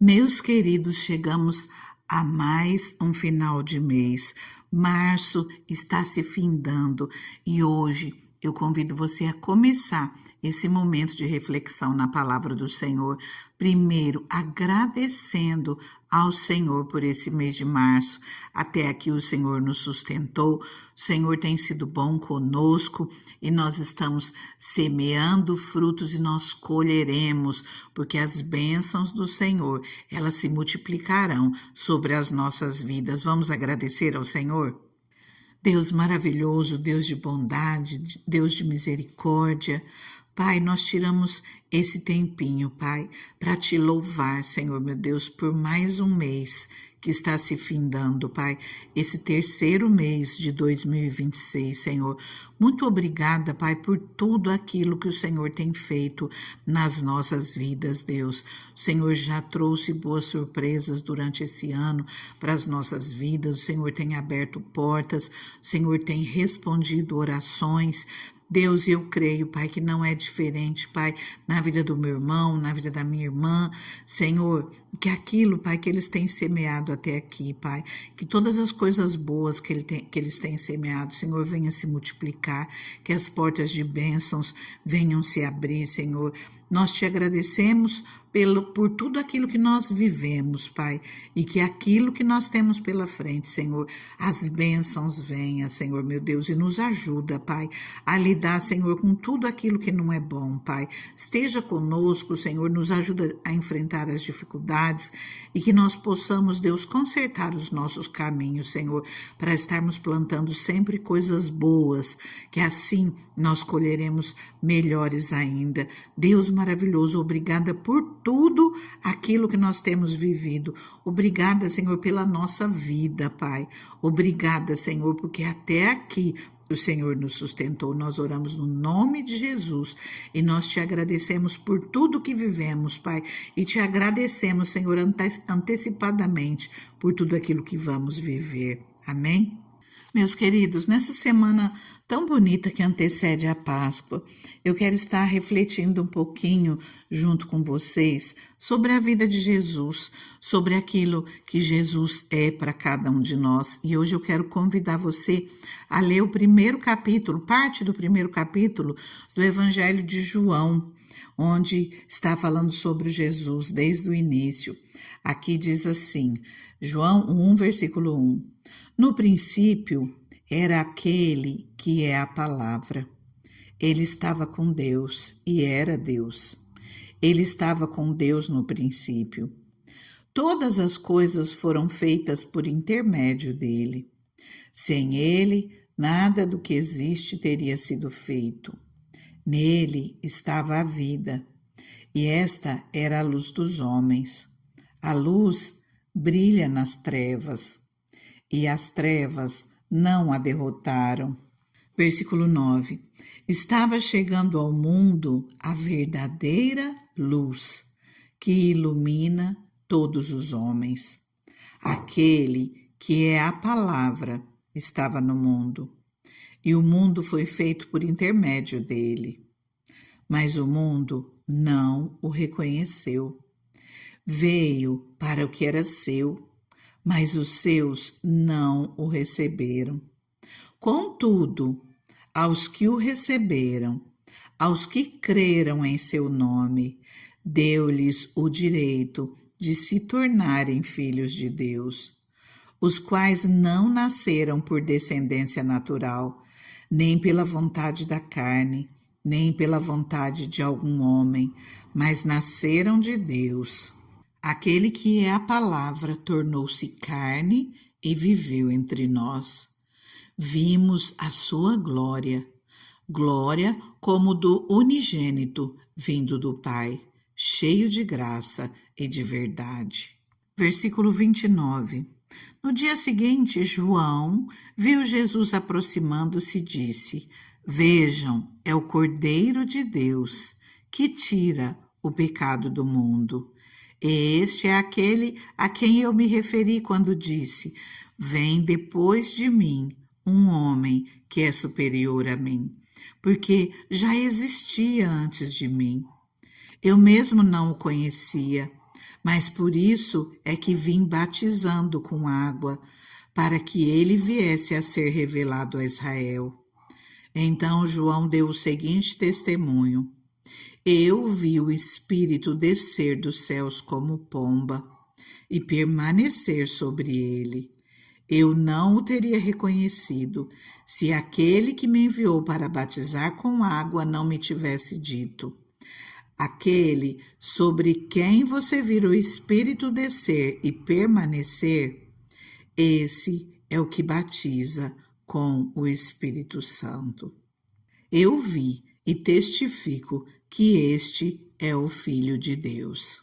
Meus queridos, chegamos a mais um final de mês. Março está se findando e hoje eu convido você a começar esse momento de reflexão na palavra do Senhor. Primeiro, agradecendo ao Senhor por esse mês de março. Até aqui o Senhor nos sustentou, o Senhor tem sido bom conosco e nós estamos semeando frutos e nós colheremos, porque as bênçãos do Senhor, elas se multiplicarão sobre as nossas vidas. Vamos agradecer ao Senhor? Deus maravilhoso, Deus de bondade, Deus de misericórdia, Pai, nós tiramos esse tempinho, Pai, para te louvar, Senhor, meu Deus, por mais um mês que está se findando, Pai, esse terceiro mês de 2026, Senhor. Muito obrigada, Pai, por tudo aquilo que o Senhor tem feito nas nossas vidas, Deus. O Senhor já trouxe boas surpresas durante esse ano para as nossas vidas, o Senhor tem aberto portas, o Senhor tem respondido orações. Deus, eu creio, Pai, que não é diferente, Pai, na vida do meu irmão, na vida da minha irmã, Senhor, que aquilo, Pai, que eles têm semeado até aqui, Pai, que todas as coisas boas que eles têm semeado, Senhor, venha se multiplicar, que as portas de bênçãos venham se abrir, Senhor. Nós te agradecemos por tudo aquilo que nós vivemos, Pai, e que aquilo que nós temos pela frente, Senhor, as bênçãos venham, Senhor, meu Deus, e nos ajuda, Pai, a lidar, Senhor, com tudo aquilo que não é bom, Pai. Esteja conosco, Senhor, nos ajuda a enfrentar as dificuldades e que nós possamos, Deus, consertar os nossos caminhos, Senhor, para estarmos plantando sempre coisas boas, que assim nós colheremos melhores ainda. Deus maravilhoso, obrigada por tudo aquilo que nós temos vivido. Obrigada, Senhor, pela nossa vida, Pai. Obrigada, Senhor, porque até aqui o Senhor nos sustentou. Nós oramos no nome de Jesus e nós te agradecemos por tudo que vivemos, Pai, e te agradecemos, Senhor, antecipadamente por tudo aquilo que vamos viver. Amém? Meus queridos, nessa semana tão bonita que antecede a Páscoa, eu quero estar refletindo um pouquinho junto com vocês sobre a vida de Jesus, sobre aquilo que Jesus é para cada um de nós. E hoje eu quero convidar você a ler o primeiro capítulo, parte do primeiro capítulo do Evangelho de João, onde está falando sobre Jesus desde o início. Aqui diz assim, João 1, versículo 1. No princípio era aquele que é a palavra. Ele estava com Deus e era Deus. Ele estava com Deus no princípio. Todas as coisas foram feitas por intermédio dele. Sem ele, nada do que existe teria sido feito. Nele estava a vida, e esta era a luz dos homens. A luz brilha nas trevas, e as trevas não a derrotaram. Versículo 9. Estava chegando ao mundo a verdadeira luz, que ilumina todos os homens. Aquele que é a palavra estava no mundo, e o mundo foi feito por intermédio dele. Mas o mundo não o reconheceu. Veio para o que era seu, mas os seus não o receberam. Contudo, aos que o receberam, aos que creram em seu nome, deu-lhes o direito de se tornarem filhos de Deus, os quais não nasceram por descendência natural, nem pela vontade da carne, nem pela vontade de algum homem, mas nasceram de Deus. Aquele que é a palavra tornou-se carne e viveu entre nós. Vimos a sua glória, glória como do unigênito vindo do Pai, cheio de graça e de verdade. Versículo 29. No dia seguinte, João viu Jesus aproximando-se e disse: Vejam, é o Cordeiro de Deus, que tira o pecado do mundo. Este é aquele a quem eu me referi quando disse: Vem depois de mim um homem que é superior a mim, porque já existia antes de mim. Eu mesmo não o conhecia, mas por isso é que vim batizando com água, para que ele viesse a ser revelado a Israel. Então João deu o seguinte testemunho: eu vi o Espírito descer dos céus como pomba e permanecer sobre ele. Eu não o teria reconhecido se aquele que me enviou para batizar com água não me tivesse dito: aquele sobre quem você vir o Espírito descer e permanecer, esse é o que batiza com o Espírito Santo. Eu vi e testifico que este é o Filho de Deus.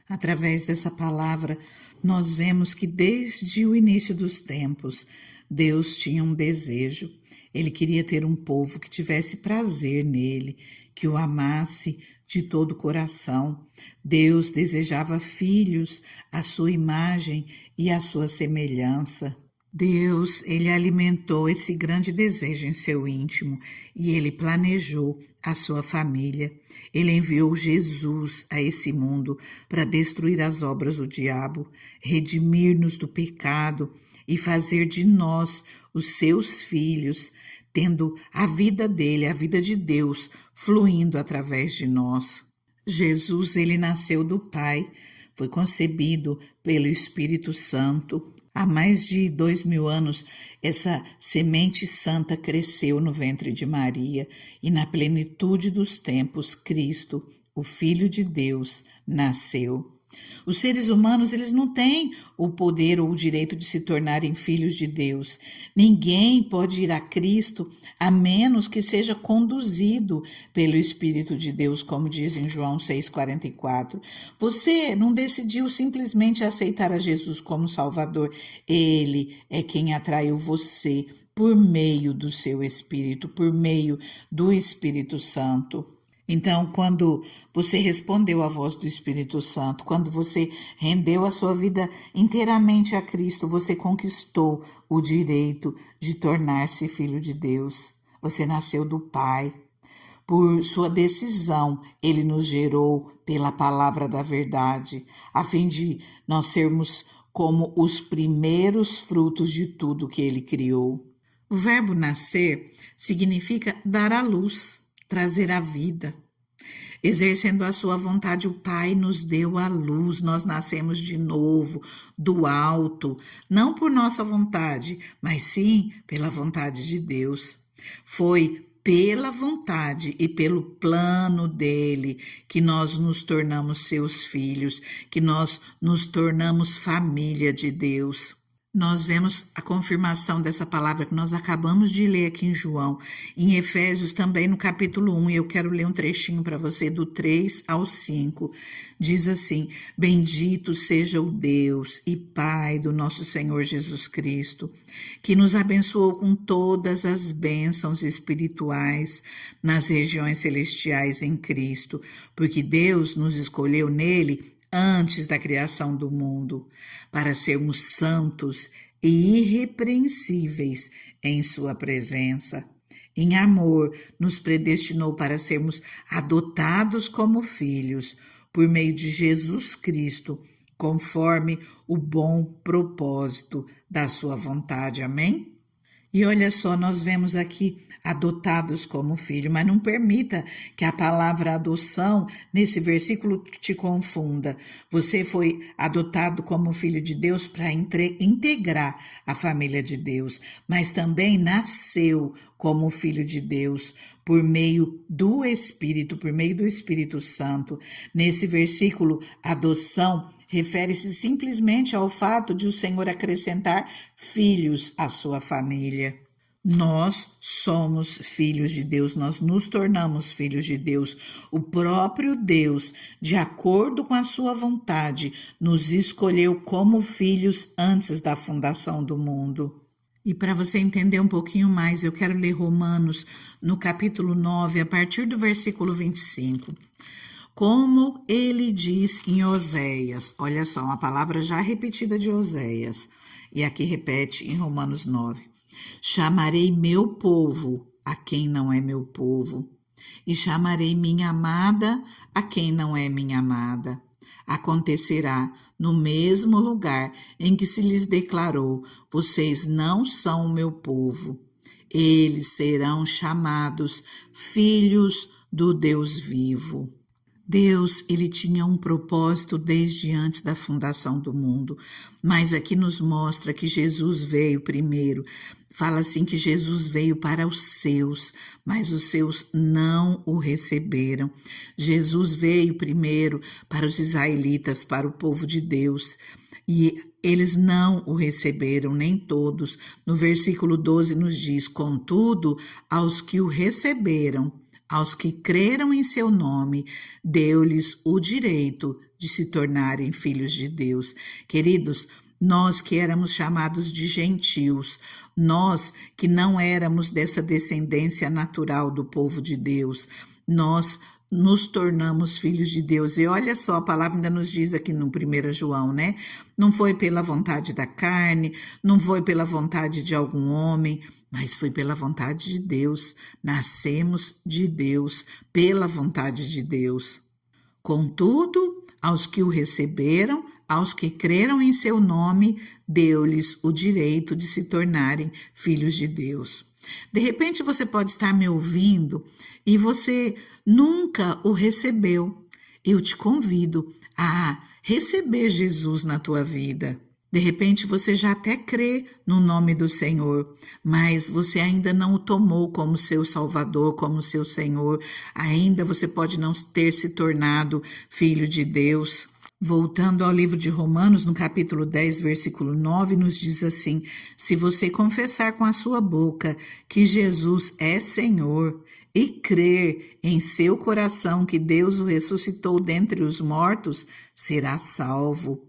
Através dessa palavra, nós vemos que desde o início dos tempos, Deus tinha um desejo. Ele queria ter um povo que tivesse prazer nele, que o amasse de todo o coração. Deus desejava filhos à sua imagem e à sua semelhança. Deus, ele alimentou esse grande desejo em seu íntimo e ele planejou a sua família. Ele enviou Jesus a esse mundo para destruir as obras do diabo, redimir-nos do pecado e fazer de nós os seus filhos, tendo a vida dele, a vida de Deus, fluindo através de nós. Jesus, ele nasceu do Pai, foi concebido pelo Espírito Santo. Há mais de 2000 anos, essa semente santa cresceu no ventre de Maria e na plenitude dos tempos, Cristo, o Filho de Deus, nasceu. Os seres humanos, eles não têm o poder ou o direito de se tornarem filhos de Deus. Ninguém pode ir a Cristo a menos que seja conduzido pelo Espírito de Deus, como diz em João 6,44. Você não decidiu simplesmente aceitar a Jesus como Salvador. Ele é quem atraiu você por meio do seu Espírito, por meio do Espírito Santo. Então, quando você respondeu à voz do Espírito Santo, quando você rendeu a sua vida inteiramente a Cristo, você conquistou o direito de tornar-se filho de Deus. Você nasceu do Pai. Por sua decisão, ele nos gerou pela palavra da verdade, a fim de nós sermos como os primeiros frutos de tudo que ele criou. O verbo nascer significa dar à luz, trazer a vida. Exercendo a sua vontade, o Pai nos deu a luz, nós nascemos de novo, do alto, não por nossa vontade, mas sim pela vontade de Deus. Foi pela vontade e pelo plano dele que nós nos tornamos seus filhos, que nós nos tornamos família de Deus. Nós vemos a confirmação dessa palavra que nós acabamos de ler aqui em João, em Efésios também no capítulo 1, e eu quero ler um trechinho para você do 3 ao 5. Diz assim: bendito seja o Deus e Pai do nosso Senhor Jesus Cristo, que nos abençoou com todas as bênçãos espirituais nas regiões celestiais em Cristo, porque Deus nos escolheu nele antes da criação do mundo, para sermos santos e irrepreensíveis em sua presença. Em amor, nos predestinou para sermos adotados como filhos, por meio de Jesus Cristo, conforme o bom propósito da sua vontade. Amém? E olha só, nós vemos aqui adotados como filho, mas não permita que a palavra adoção nesse versículo te confunda. Você foi adotado como filho de Deus para integrar a família de Deus, mas também nasceu como filho de Deus por meio do Espírito, por meio do Espírito Santo. Nesse versículo, adoção refere-se simplesmente ao fato de o Senhor acrescentar filhos à sua família. Nós somos filhos de Deus, nós nos tornamos filhos de Deus. O próprio Deus, de acordo com a sua vontade, nos escolheu como filhos antes da fundação do mundo. E para você entender um pouquinho mais, eu quero ler Romanos no capítulo 9, a partir do versículo 25. Como ele diz em Oséias, olha só, uma palavra já repetida de Oséias, e aqui repete em Romanos 9. Chamarei meu povo a quem não é meu povo, e chamarei minha amada a quem não é minha amada. acontecerá no mesmo lugar em que se lhes declarou: vocês não são o meu povo. Eles serão chamados filhos do Deus vivo. Deus, ele tinha um propósito desde antes da fundação do mundo, mas aqui nos mostra que Jesus veio primeiro. Fala assim que Jesus veio para os seus, mas os seus não o receberam. Jesus veio primeiro para os israelitas, para o povo de Deus, e eles não o receberam, nem todos. No versículo 12 nos diz: contudo, aos que o receberam, aos que creram em seu nome, deu-lhes o direito de se tornarem filhos de Deus. Queridos, nós que éramos chamados de gentios, nós que não éramos dessa descendência natural do povo de Deus, nós nos tornamos filhos de Deus. E olha só, a palavra ainda nos diz aqui no 1 João, né? Não foi pela vontade da carne, não foi pela vontade de algum homem, mas foi pela vontade de Deus. Nascemos de Deus, pela vontade de Deus. Contudo, aos que o receberam, aos que creram em seu nome, deu-lhes o direito de se tornarem filhos de Deus. De repente você pode estar me ouvindo e você nunca o recebeu. Eu te convido a receber Jesus na tua vida. De repente você já até crê no nome do Senhor, mas você ainda não o tomou como seu Salvador, como seu Senhor. Ainda você pode não ter se tornado filho de Deus. Voltando ao livro de Romanos, no capítulo 10, versículo 9, nos diz assim: se você confessar com a sua boca que Jesus é Senhor e crer em seu coração que Deus o ressuscitou dentre os mortos, será salvo.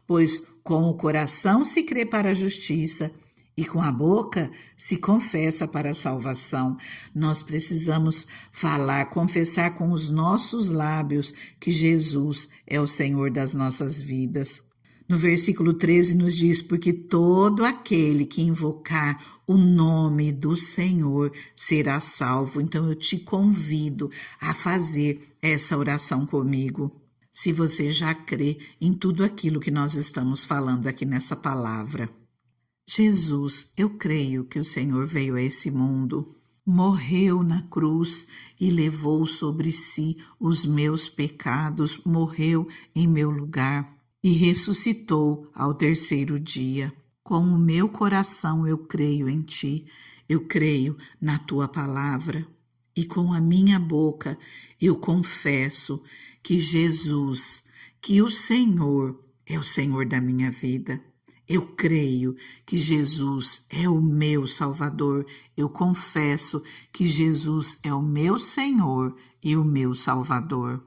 Pois com o coração se crê para a justiça e com a boca se confessa para a salvação. Nós precisamos falar, confessar com os nossos lábios que Jesus é o Senhor das nossas vidas. No versículo 13 nos diz: porque todo aquele que invocar o nome do Senhor será salvo. Então eu te convido a fazer essa oração comigo. Se você já crê em tudo aquilo que nós estamos falando aqui nessa palavra. Jesus, eu creio que o Senhor veio a esse mundo, morreu na cruz e levou sobre si os meus pecados, morreu em meu lugar e ressuscitou ao terceiro dia. Com o meu coração eu creio em ti, eu creio na tua palavra e com a minha boca eu confesso que Jesus, que o Senhor é o Senhor da minha vida. Eu creio que Jesus é o meu Salvador. Eu confesso que Jesus é o meu Senhor e o meu Salvador.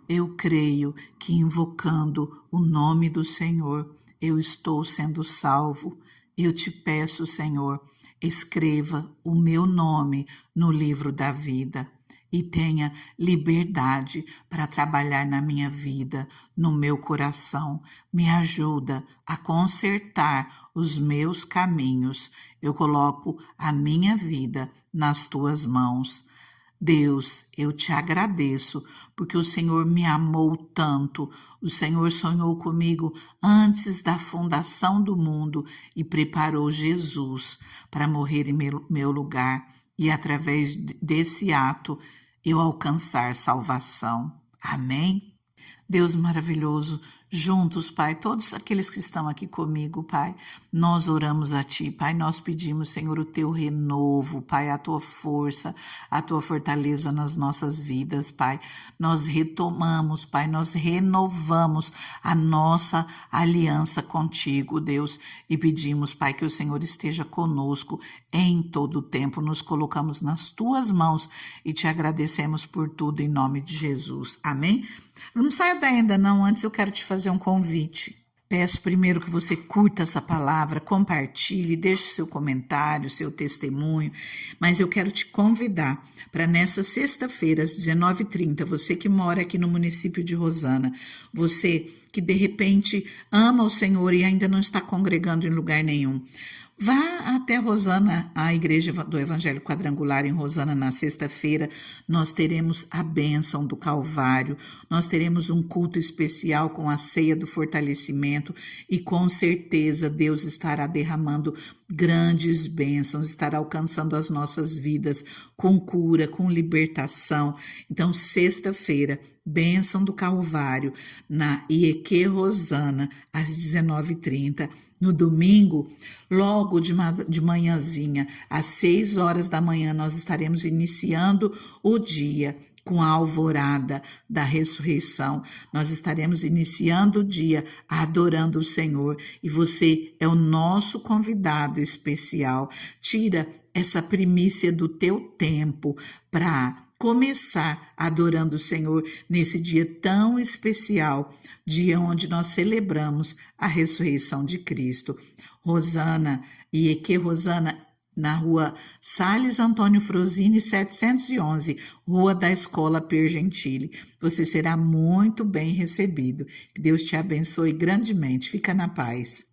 Eu creio que invocando o nome do Senhor, eu estou sendo salvo. Eu te peço, Senhor, escreva o meu nome no livro da vida e tenha liberdade para trabalhar na minha vida, no meu coração. Me ajuda a consertar os meus caminhos. Eu coloco a minha vida nas tuas mãos. Deus, eu te agradeço, porque o Senhor me amou tanto. O Senhor sonhou comigo antes da fundação do mundo e preparou Jesus para morrer em meu lugar. E através desse ato, eu alcançar salvação. Amém? Deus maravilhoso, juntos, Pai, todos aqueles que estão aqui comigo, Pai, nós oramos a Ti, Pai, nós pedimos, Senhor, o Teu renovo, Pai, a Tua força, a Tua fortaleza nas nossas vidas, Pai. Nós retomamos, Pai, nós renovamos a nossa aliança contigo, Deus, e pedimos, Pai, que o Senhor esteja conosco em todo o tempo. Nos colocamos nas Tuas mãos e Te agradecemos por tudo em nome de Jesus. Amém? Não saia daí ainda não, antes eu quero te fazer um convite. Peço primeiro que você curta essa palavra, compartilhe, deixe seu comentário, seu testemunho, mas eu quero te convidar para nessa sexta-feira, às 19h30, você que mora aqui no município de Rosana, você que de repente ama o Senhor e ainda não está congregando em lugar nenhum, Vá até Rosana, a Igreja do Evangelho Quadrangular em Rosana, na sexta-feira. Nós teremos a bênção do Calvário, nós teremos um culto especial com a ceia do fortalecimento e com certeza Deus estará derramando grandes bênçãos, estará alcançando as nossas vidas com cura, com libertação. Então, sexta-feira, bênção do Calvário, na IEQ Rosana, às 19h30. No domingo, logo de manhãzinha, às 6 horas da manhã, nós estaremos iniciando o dia com a alvorada da ressurreição. Nós estaremos iniciando o dia adorando o Senhor e você é o nosso convidado especial. Tira essa primícia do teu tempo para começar adorando o Senhor nesse dia tão especial, dia onde nós celebramos a ressurreição de Cristo. Rosana, IEQ Rosana, na rua Salles Antônio Frosini, 711, Rua da Escola Piergentili. Você será muito bem recebido. Que Deus te abençoe grandemente. Fica na paz.